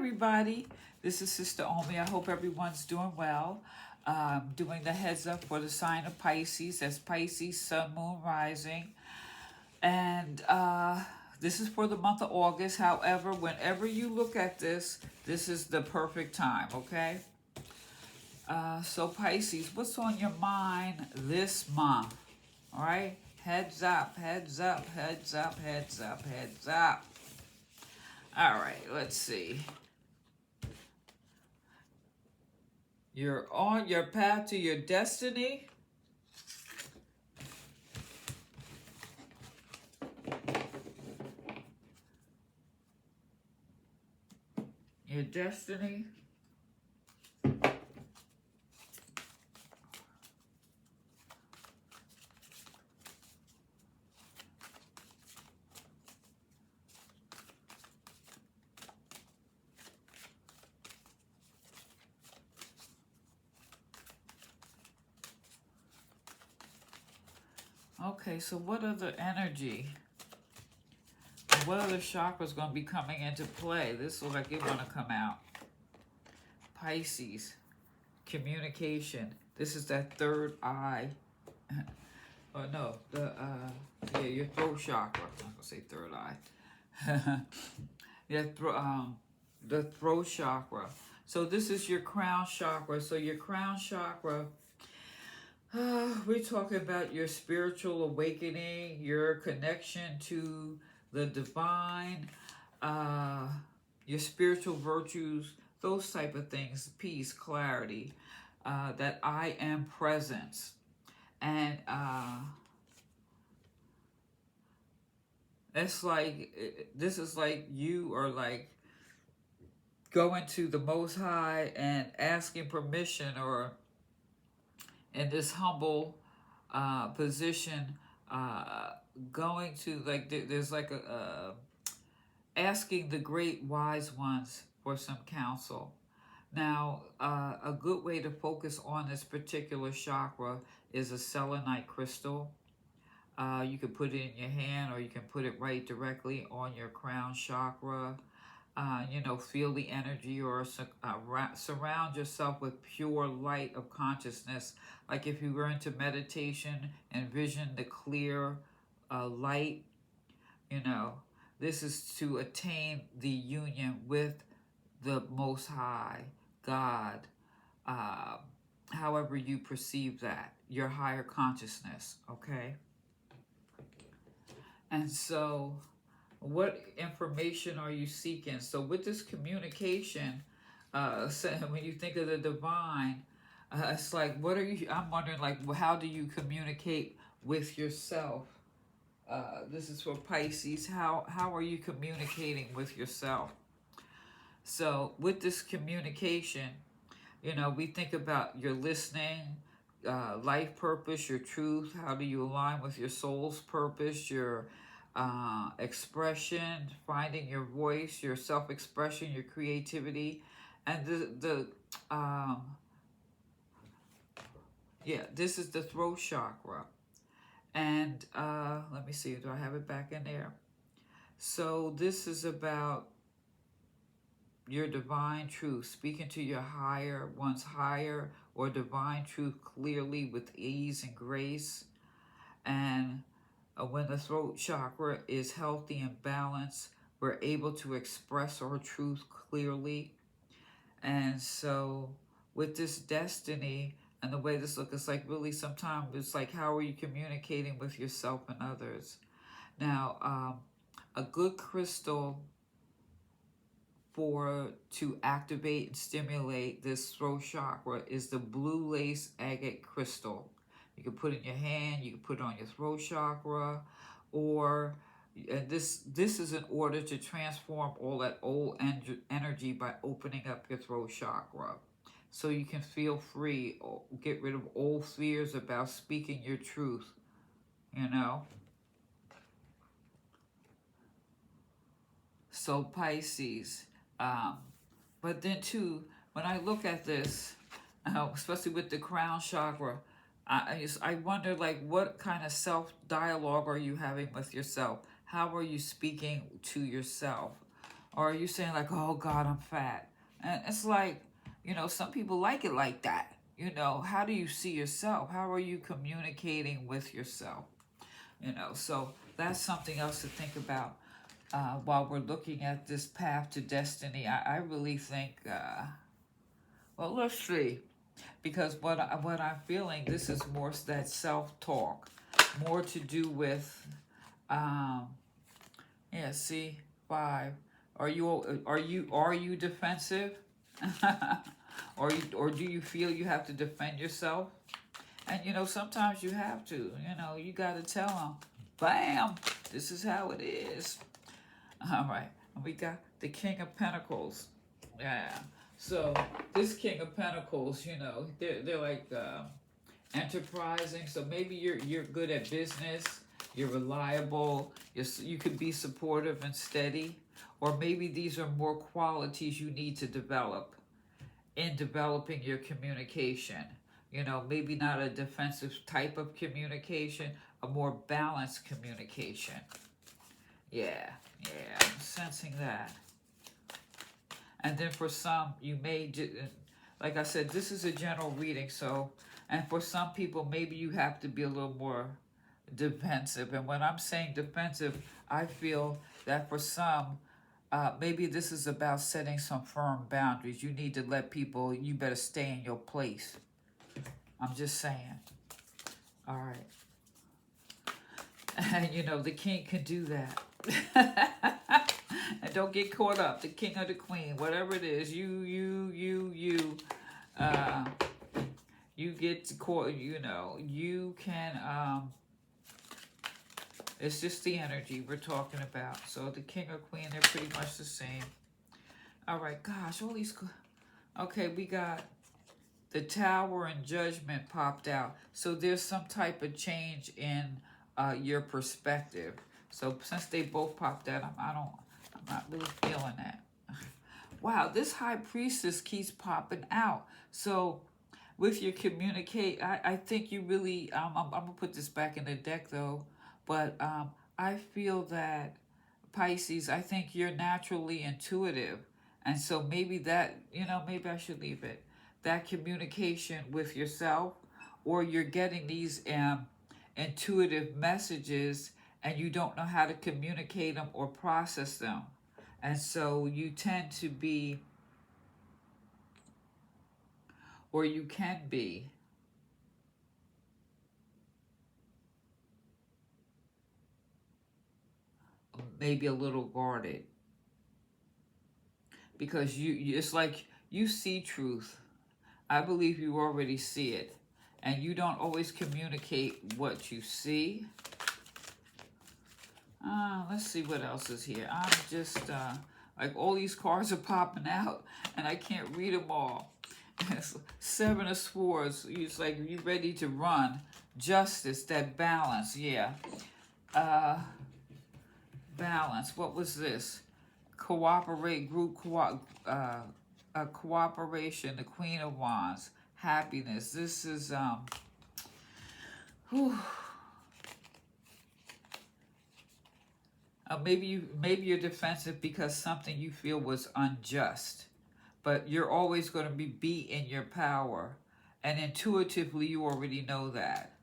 everybody. This is Sister Omi. I hope everyone's doing well. Doing the heads up for the sign of Pisces. That's Pisces, Sun, Moon, Rising. And this is for the month of August. However, whenever you look at this, this is the perfect time, okay? So Pisces, what's on your mind this month? All right? Heads up, heads up, heads up, heads up, heads up. All right, let's see. You're on your path to your destiny. Your destiny. Okay, so what other energy? What other chakra is going to be coming into play? This looks like it want to come out. Pisces, communication. This is that third eye. Oh no, your throat chakra. I'm not gonna say third eye. The throat chakra. So this is your crown chakra. So your crown chakra. We're talking about your spiritual awakening, your connection to the divine, your spiritual virtues, those type of things, peace, clarity, that I am presence. And it's like, this is like you are like going to the Most High and asking permission, or in this humble position, going to like there's like asking the great wise ones for some counsel. Now, a good way to focus on this particular chakra is a selenite crystal. You can put it in your hand, or you can put it right directly on your crown chakra. Feel the energy, or surround yourself with pure light of consciousness. Like if you were into meditation, envision the clear light. This is to attain the union with the Most High, God, however you perceive that, your higher consciousness, okay? And so, what information are you seeking? So with this communication, when you think of the divine, it's like, what are you, I'm wondering, like, how do you communicate with yourself? This is for Pisces. How are you communicating with yourself? So with this communication, we think about your listening, life purpose, your truth. How do you align with your soul's purpose, your expression, finding your voice, your self-expression, your creativity, and this is the throat chakra. And let me see, do I have it back in there? So this is about your divine truth, speaking to your one's higher or divine truth clearly with ease and grace. And when the throat chakra is healthy and balanced, we're able to express our truth clearly. And so with this destiny and the way this looks, it's like really sometimes it's like, how are you communicating with yourself and others? Now, a good crystal to activate and stimulate this throat chakra is the blue lace agate crystal. You can put it in your hand, you can put it on your throat chakra, or this is in order to transform all that old energy by opening up your throat chakra. So you can feel free, get rid of old fears about speaking your truth, So Pisces, but then too, when I look at this, especially with the crown chakra, I wonder, like, what kind of self-dialogue are you having with yourself? How are you speaking to yourself? Or are you saying like, oh God, I'm fat? And it's like, some people like it like that. How do you see yourself? How are you communicating with yourself? So that's something else to think about while we're looking at this path to destiny. I really think, well, let's see. Because what I'm feeling, this is more that self-talk, more to do with, um, yeah. See, 5. Are you defensive, or do you feel you have to defend yourself? And sometimes you have to. You got to tell them, bam, this is how it is. All right, and we got the King of Pentacles. Yeah. So this King of Pentacles, they're like enterprising. So maybe you're good at business. You're reliable. You could be supportive and steady. Or maybe these are more qualities you need to develop in developing your communication. Maybe not a defensive type of communication, a more balanced communication. Yeah, I'm sensing that. And then for some, you may, like I said, this is a general reading. So, and for some people, maybe you have to be a little more defensive. And when I'm saying defensive, I feel that for some, maybe this is about setting some firm boundaries. You need to let people, you better stay in your place. I'm just saying. All right. And the king can do that. And don't get caught up. The king or the queen, whatever it is, you get caught. You can. It's just the energy we're talking about. So the king or queen, they're pretty much the same. All right, gosh, all these. Okay, we got the Tower and Judgment popped out. So there's some type of change in your perspective. So since they both popped out, I'm not really feeling that. Wow, this High Priestess keeps popping out. So with your communicate, I think you really, I'm going to put this back in the deck though, but I feel that, Pisces, I think you're naturally intuitive. And so maybe that, maybe I should leave it. That communication with yourself, or you're getting these intuitive messages and you don't know how to communicate them or process them. And so you tend to be, or you can be, maybe a little guarded. Because it's like you see truth. I believe you already see it. And you don't always communicate what you see. Let's see what else is here. I'm just, like all these cards are popping out and I can't read them all. It's 7 of Swords. It's like you're ready to run. Justice, that balance, yeah. Balance, what was this? Cooperate, cooperation, the Queen of Wands. Happiness, this is, whew. Maybe you're defensive because something you feel was unjust, but you're always going to be in your power, and intuitively you already know that.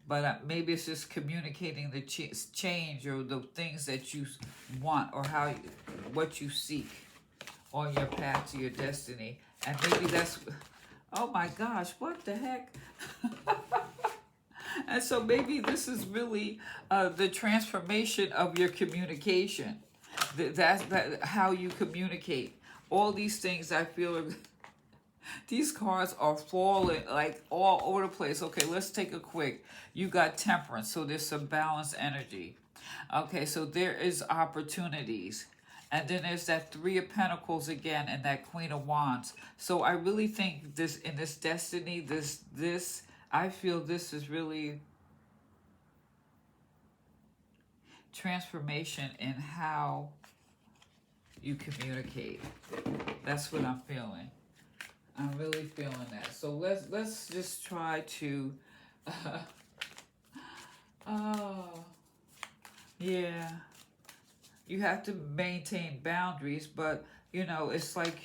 But maybe it's just communicating the change or the things that you want, or what you seek on your path to your destiny. And maybe that's, oh my gosh, what the heck? And so maybe this is really the transformation of your communication. That's how you communicate. All these things I feel are, these cards are falling like all over the place. Okay, let's take a quick. You got Temperance, so there's some balanced energy. Okay, so there is opportunities. And then there's that 3 of Pentacles again and that Queen of Wands. So I really think this, in this destiny, this I feel this is really transformation in how you communicate. That's what I'm feeling. I'm really feeling that. So let's just try to oh yeah. you have to maintain boundaries, but it's like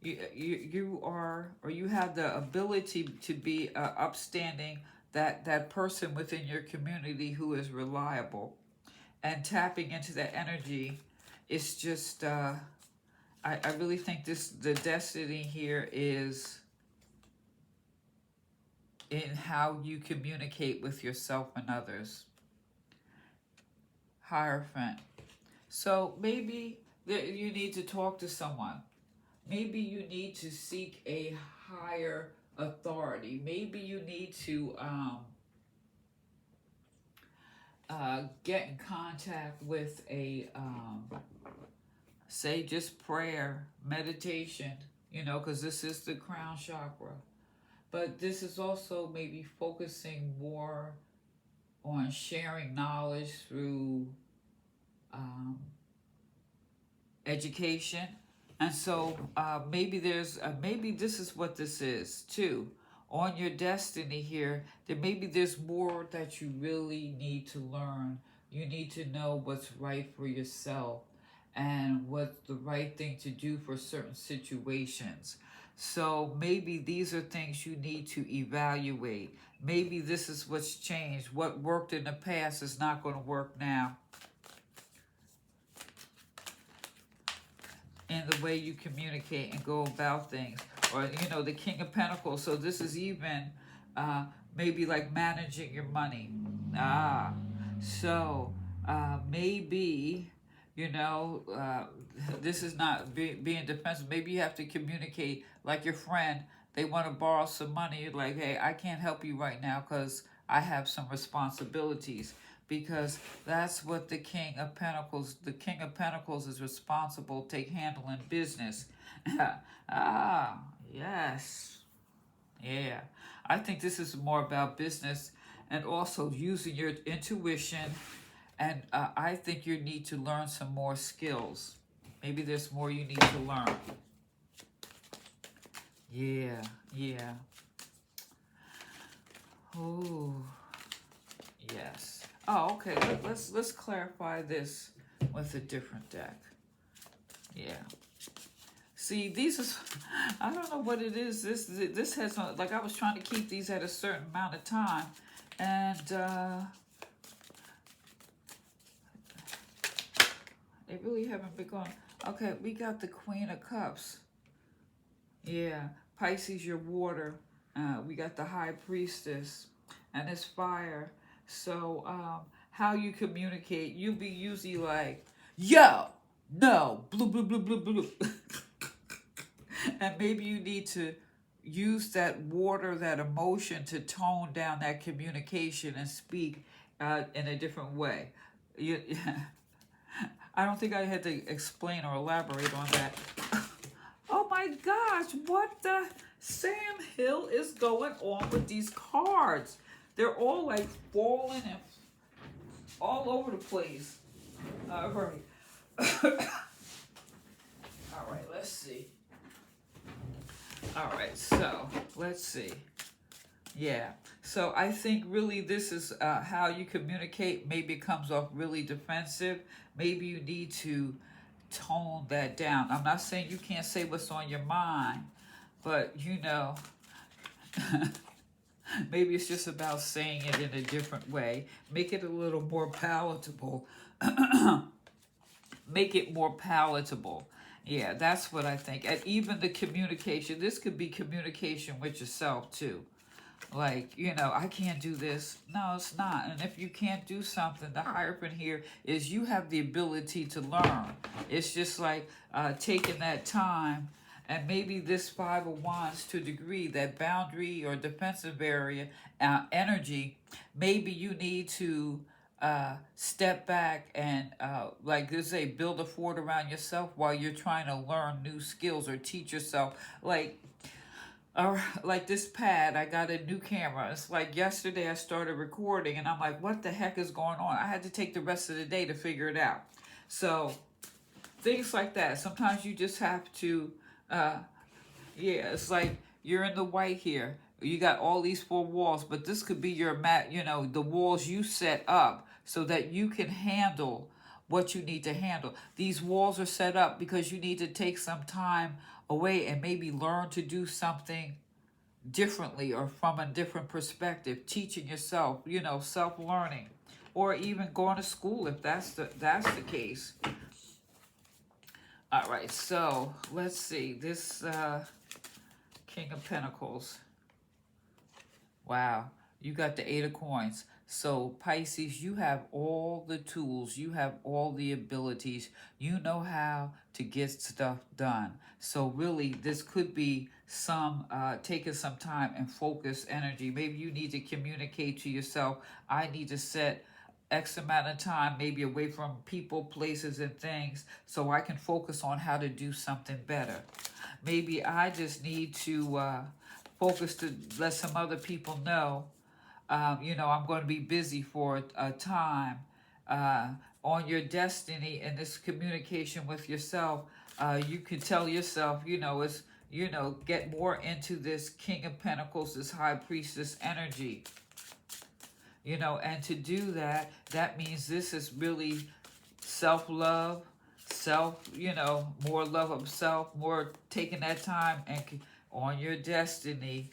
you are, or you have the ability to be upstanding, that person within your community who is reliable, and tapping into that energy is just I really think the destiny here is in how you communicate with yourself and others. Hierophant. So maybe you need to talk to someone. Maybe you need to seek a higher authority. Maybe you need to get in contact with say, just prayer, meditation, because this is the crown chakra. But this is also maybe focusing more on sharing knowledge through education. And so maybe this is what this is too. On your destiny here, that maybe there's more that you really need to learn. You need to know what's right for yourself and what's the right thing to do for certain situations. So maybe these are things you need to evaluate. Maybe this is what's changed. What worked in the past is not going to work now. In the way you communicate and go about things. Or, the King of Pentacles. So this is even maybe like managing your money. So maybe, this is not being defensive. Maybe you have to communicate like your friend. They want to borrow some money. You're like, hey, I can't help you right now because I have some responsibilities. Because that's what the King of Pentacles is responsible, handling business. Yes. Yeah. I think this is more about business and also using your intuition. And I think you need to learn some more skills. Maybe there's more you need to learn. Yeah. Oh, yes. Oh, okay. Let's clarify this with a different deck. Yeah. See, these is, I don't know what it is. This has, like, I was trying to keep these at a certain amount of time, and they really haven't been going. Okay, we got the Queen of Cups. Yeah, Pisces, your water. We got the High Priestess, and it's fire. So, how you communicate, you be usually like, yo, no, blue, blue, blue, blue, blue. And maybe you need to use that water, that emotion to tone down that communication and speak in a different way. I don't think I had to explain or elaborate on that. Oh my gosh, what the Sam Hill is going on with these cards? They're all like falling and all over the place. All right. All right, let's see. All right, so let's see. Yeah, so I think really this is how you communicate. Maybe it comes off really defensive. Maybe you need to tone that down. I'm not saying you can't say what's on your mind, but maybe it's just about saying it in a different way. Make it a little more palatable. Make it more palatable. Yeah, that's what I think. And even the communication, this could be communication with yourself too. Like, I can't do this. No, it's not. And if you can't do something, the Hierophant here is you have the ability to learn. It's just like taking that time. And maybe this Five of Wands, to a degree, that boundary or defensive area, energy, maybe you need to step back and, like they say, build a fort around yourself while you're trying to learn new skills or teach yourself. Like this pad, I got a new camera. It's like yesterday I started recording and I'm like, what the heck is going on? I had to take the rest of the day to figure it out. So things like that. Sometimes you just have to, it's like you're in the white here. You got all these four walls, but this could be your mat, the walls you set up so that you can handle what you need to handle. These walls are set up because you need to take some time away and maybe learn to do something differently or from a different perspective, teaching yourself, self-learning, or even going to school if that's the case. All right, so let's see this King of Pentacles. Wow, you got the Eight of Coins. So Pisces, you have all the tools, you have all the abilities, you know how to get stuff done. So really, this could be some taking some time and focus energy. Maybe you need to communicate to yourself, I need to set X amount of time, maybe away from people, places, and things, so I can focus on how to do something better. Maybe I just need to focus to let some other people know, I'm going to be busy for a time. On your destiny and this communication with yourself, you can tell yourself, get more into this King of Pentacles, this High Priestess energy. And to do that, that means this is really self-love, more love of self, more taking that time and on your destiny,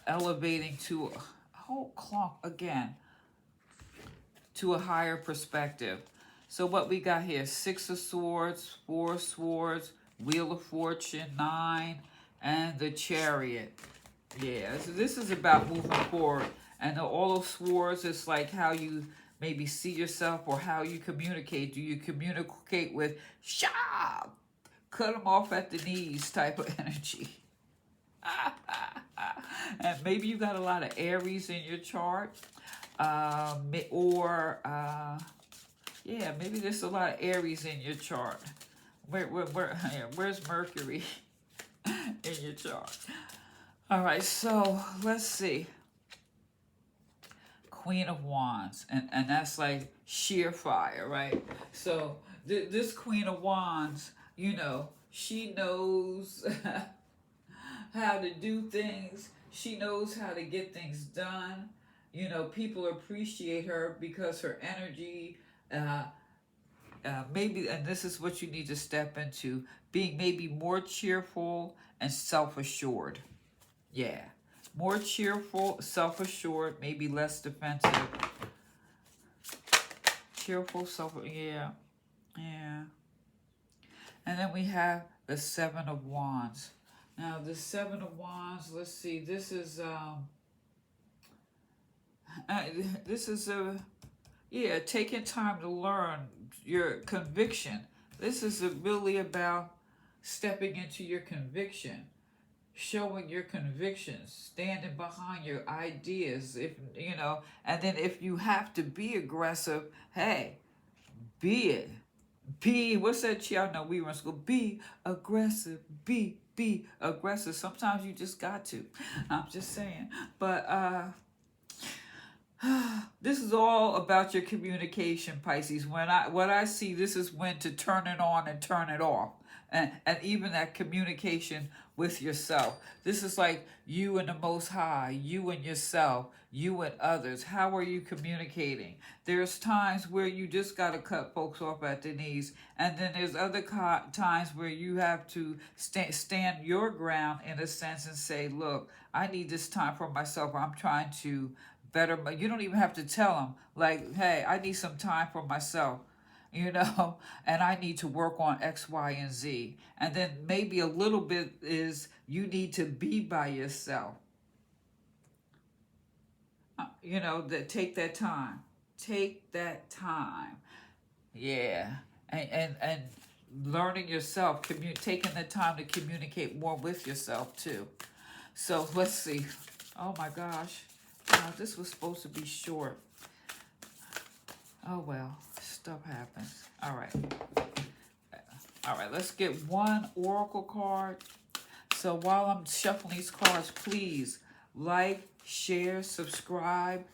elevating to a whole clock again, to a higher perspective. So what we got here, 6 of Swords, 4 of Swords, Wheel of Fortune, 9, and the Chariot. Yeah, so this is about moving forward. And the All of Swords is like how you maybe see yourself or how you communicate. Do you communicate with, cut them off at the knees type of energy? And maybe you got a lot of Aries in your chart. Maybe there's a lot of Aries in your chart. Where's Mercury in your chart? All right, so let's see. Queen of Wands, and that's like sheer fire, right? So this Queen of Wands, she knows how to do things. She knows how to get things done. People appreciate her because her energy, maybe, and this is what you need to step into, being maybe more cheerful and self-assured. Yeah. More cheerful, self-assured, maybe less defensive. Cheerful, yeah. And then we have the 7 of Wands. Now, the 7 of Wands, let's see, this is taking time to learn your conviction. This is really about stepping into your conviction, showing your convictions, standing behind your ideas, and then if you have to be aggressive, hey, be it. What's that? I know we were in school. Be aggressive. Be aggressive. Sometimes you just got to. I'm just saying. But this is all about your communication, Pisces. What I see, this is when to turn it on and turn it off. And even that communication with yourself. This is like you and the Most High, you and yourself, you and others. How are you communicating? There's times where you just got to cut folks off at the knees. And then there's other times where you have to stand your ground in a sense and say, look, I need this time for myself. I'm trying to better. You don't even have to tell them, like, hey, I need some time for myself. And I need to work on X, Y, and Z. And then maybe a little bit is you need to be by yourself. Take that time. Take that time. Yeah. And learning yourself, taking the time to communicate more with yourself too. So let's see. Oh my gosh. This was supposed to be short. Oh well. Stuff happens. All right, let's get one oracle card. So while I'm shuffling these cards, please like, share, subscribe.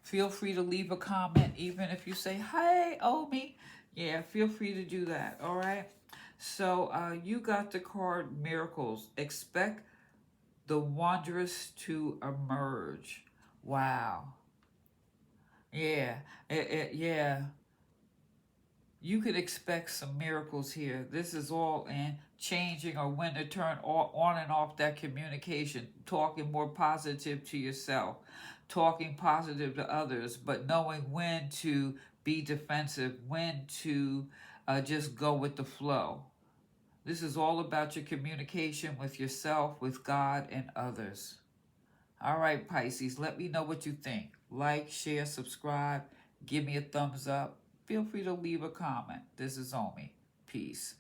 Feel free to leave a comment, even if you say, hey, Omi. Yeah, feel free to do that, all right? So you got the card Miracles. Expect the wondrous to emerge. Wow. Yeah, yeah. You could expect some miracles here. This is all in changing or when to turn on and off that communication, talking more positive to yourself, talking positive to others, but knowing when to be defensive, when to just go with the flow. This is all about your communication with yourself, with God, and others. All right, Pisces, let me know what you think. Like, share, subscribe, give me a thumbs up. Feel free to leave a comment. This is Omi. Peace.